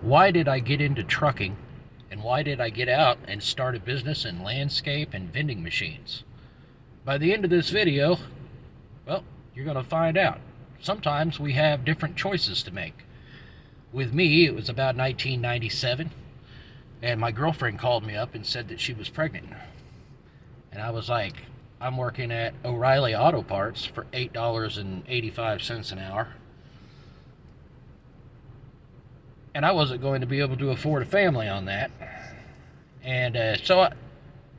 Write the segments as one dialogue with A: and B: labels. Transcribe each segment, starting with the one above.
A: Why did I get into trucking, and why did I get out and start a business in landscape and vending machines? By the end of this video, well, you're going to find out. Sometimes we have different choices to make. With me, it was about 1997, and my girlfriend called me up and said that she was pregnant. And I was like, I'm working at O'Reilly Auto Parts for $8.85 an hour. And I wasn't going to be able to afford a family on that. And so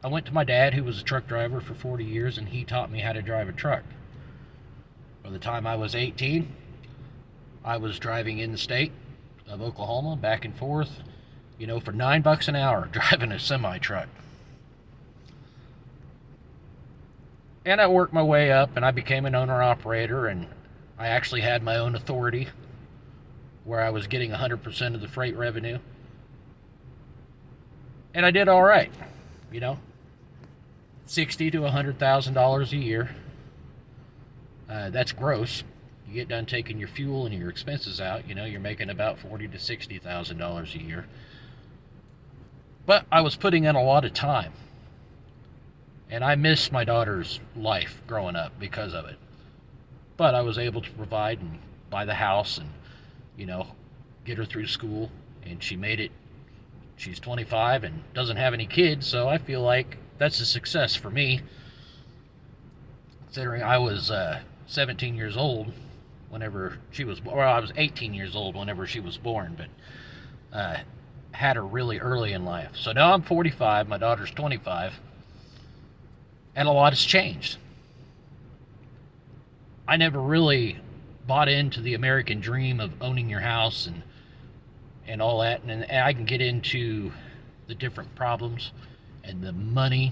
A: I went to my dad, who was a truck driver for 40 years, and he taught me how to drive a truck. By the time I was 18, I was driving in the state of Oklahoma, back and forth, for $9 an hour, driving a semi truck. And I worked my way up, and I became an owner operator, and I actually had my own authority where I was getting 100% of the freight revenue. And I did all right, you know, $60,000 to $100,000 a year. That's gross. You get done taking your fuel and your expenses out, you're making about $40,000 to $60,000 a year. But I was putting in a lot of time, and I missed my daughter's life growing up because of it. But I was able to provide and buy the house and, get her through school, and she made it. She's 25 and doesn't have any kids, so I feel like that's a success for me, considering I was 17 years old whenever she was, well, I was 18 years old whenever she was born, but had her really early in life. So now I'm 45, my daughter's 25, and a lot has changed. I never really bought into the American dream of owning your house and all that, and I can get into the different problems and the money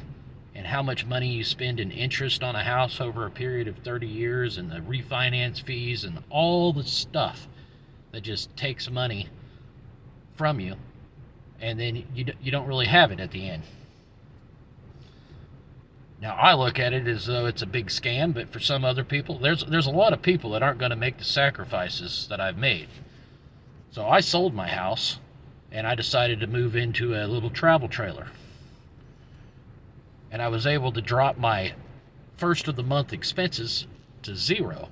A: and how much money you spend in interest on a house over a period of 30 years and the refinance fees and all the stuff that just takes money from you, and then you don't really have it at the end. Now, I look at it as though it's a big scam, but for some other people, there's a lot of people that aren't going to make the sacrifices that I've made. So I sold my house, and I decided to move into a little travel trailer. And I was able to drop my first of the month expenses to zero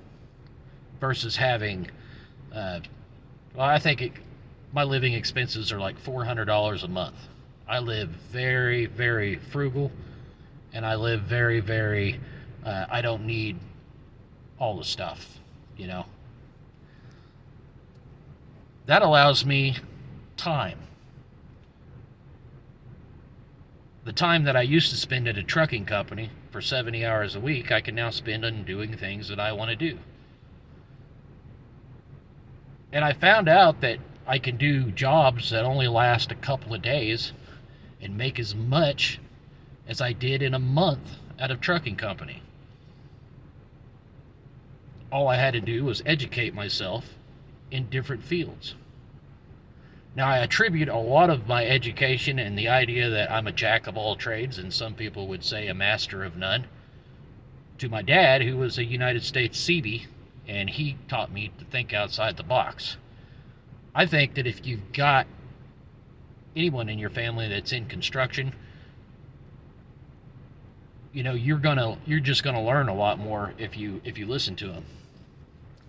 A: versus having, my living expenses are like $400 a month. I live very, very frugal, and I live very, very, I don't need all the stuff, That allows me time. The time that I used to spend at a trucking company for 70 hours a week, I can now spend on doing things that I want to do. And I found out that I can do jobs that only last a couple of days and make as much as I did in a month at a trucking company. All I had to do was educate myself in different fields. Now, I attribute a lot of my education and the idea that I'm a jack of all trades, and some people would say a master of none, to my dad, who was a United States Seabee, and he taught me to think outside the box. I think that if you've got anyone in your family that's in construction, you're just gonna learn a lot more if you listen to them.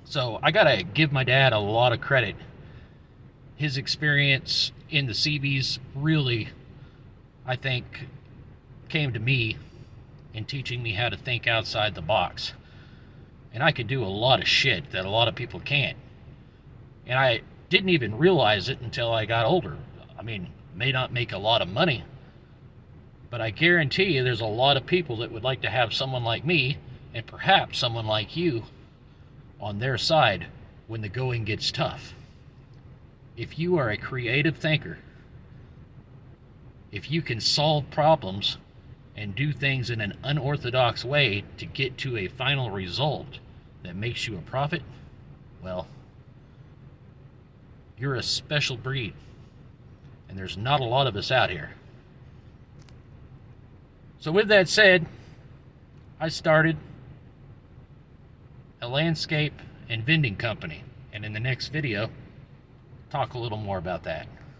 A: So I gotta give my dad a lot of credit. His experience in the Seabees really, I think, came to me in teaching me how to think outside the box. And I could do a lot of shit that a lot of people can't. And I didn't even realize it until I got older. I mean, may not make a lot of money, but I guarantee you there's a lot of people that would like to have someone like me, and perhaps someone like you, on their side when the going gets tough. If you are a creative thinker, if you can solve problems and do things in an unorthodox way to get to a final result that makes you a profit, well, you're a special breed, and there's not a lot of us out here. So with that said, I started a landscape and vending company, and in the next video, talk a little more about that.